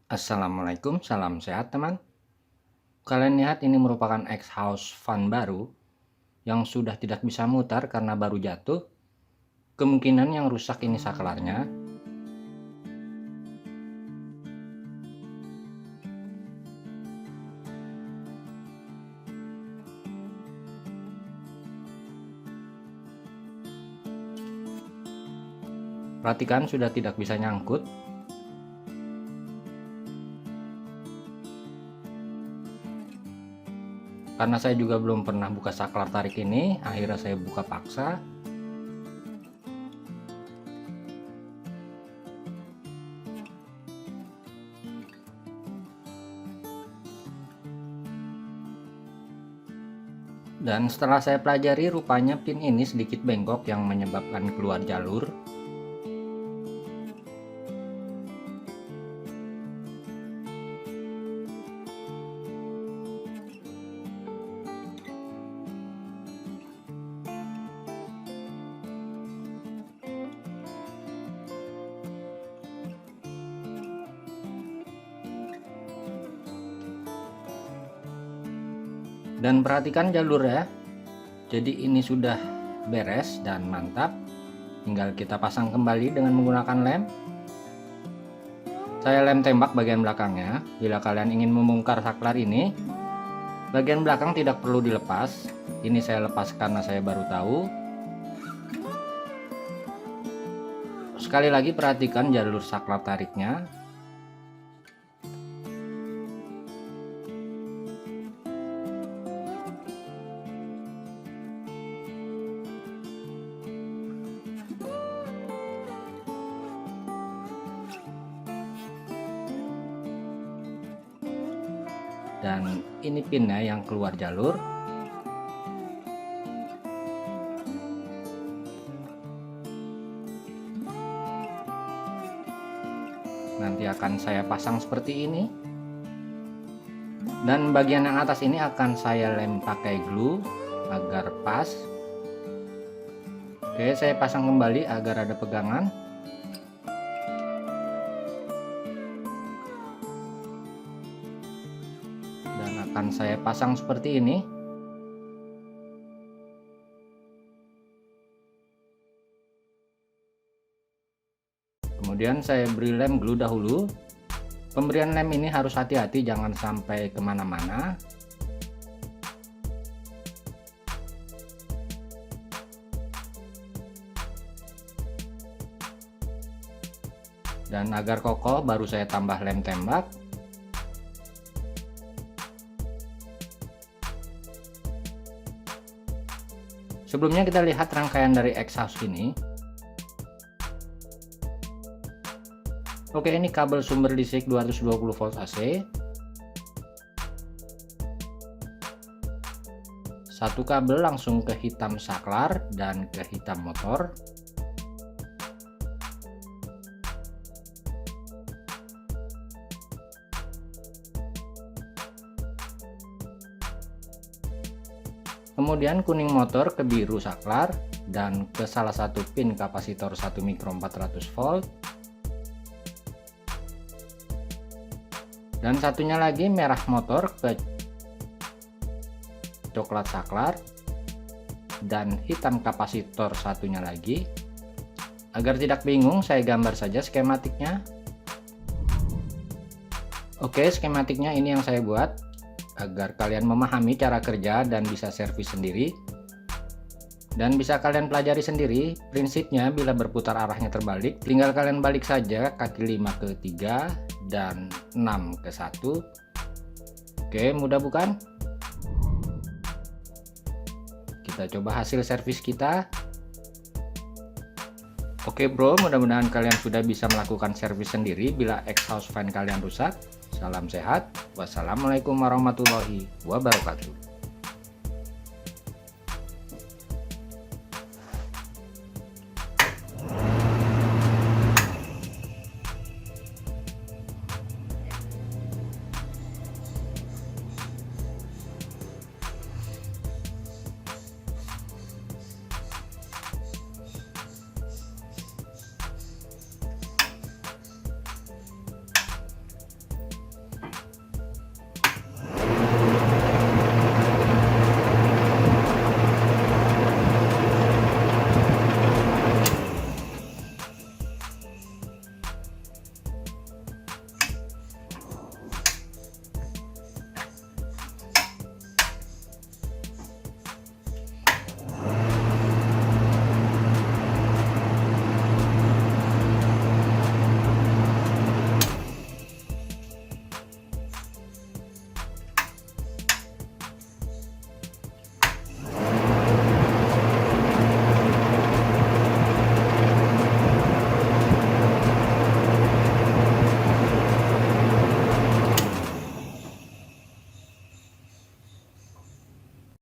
Assalamualaikum, salam sehat teman. Kalian lihat ini merupakan exhaust fan baru yang sudah tidak bisa mutar karena baru jatuh. Kemungkinan yang rusak ini saklarnya. Perhatikan sudah tidak bisa nyangkut. Karena saya juga belum pernah buka saklar tarik ini, akhirnya saya buka paksa. Dan setelah saya pelajari, rupanya pin ini sedikit bengkok yang menyebabkan keluar jalur. Dan perhatikan jalur ya. Jadi ini sudah beres dan mantap. Tinggal kita pasang kembali dengan menggunakan lem. Saya lem tembak bagian belakangnya. Bila kalian ingin membongkar saklar ini, bagian belakang tidak perlu dilepas. Ini saya lepas karena saya baru tahu. Sekali lagi perhatikan jalur saklar tariknya. Dan ini pinnya yang keluar jalur. Nanti akan saya pasang seperti ini. Dan bagian yang atas ini akan saya lem pakai glue agar pas. Oke, saya pasang kembali agar ada pegangan. Dan akan saya pasang seperti ini. Kemudian saya beri lem glue dahulu. Pemberian lem ini harus hati-hati, jangan sampai kemana-mana. Dan agar kokoh baru saya tambah lem tembak. Sebelumnya kita lihat rangkaian dari exhaust ini. Oke, ini kabel sumber listrik 220 volt AC. Satu kabel langsung ke hitam saklar dan ke hitam motor. Kemudian kuning motor ke biru saklar dan ke salah satu pin kapasitor 1 mikro 400 volt. Dan satunya lagi merah motor ke coklat saklar dan hitam kapasitor satunya lagi. Agar tidak bingung, saya gambar saja skematiknya. Oke, skematiknya ini yang saya buat agar kalian memahami cara kerja dan bisa servis sendiri. Dan bisa kalian pelajari sendiri prinsipnya. Bila berputar arahnya terbalik, tinggal kalian balik saja kaki 5 ke 3 dan 6 ke 1. Oke, mudah bukan? Kita coba hasil servis kita. Oke bro, mudah-mudahan kalian sudah bisa melakukan servis sendiri bila exhaust fan kalian rusak. Salam sehat. Wassalamualaikum warahmatullahi wabarakatuh.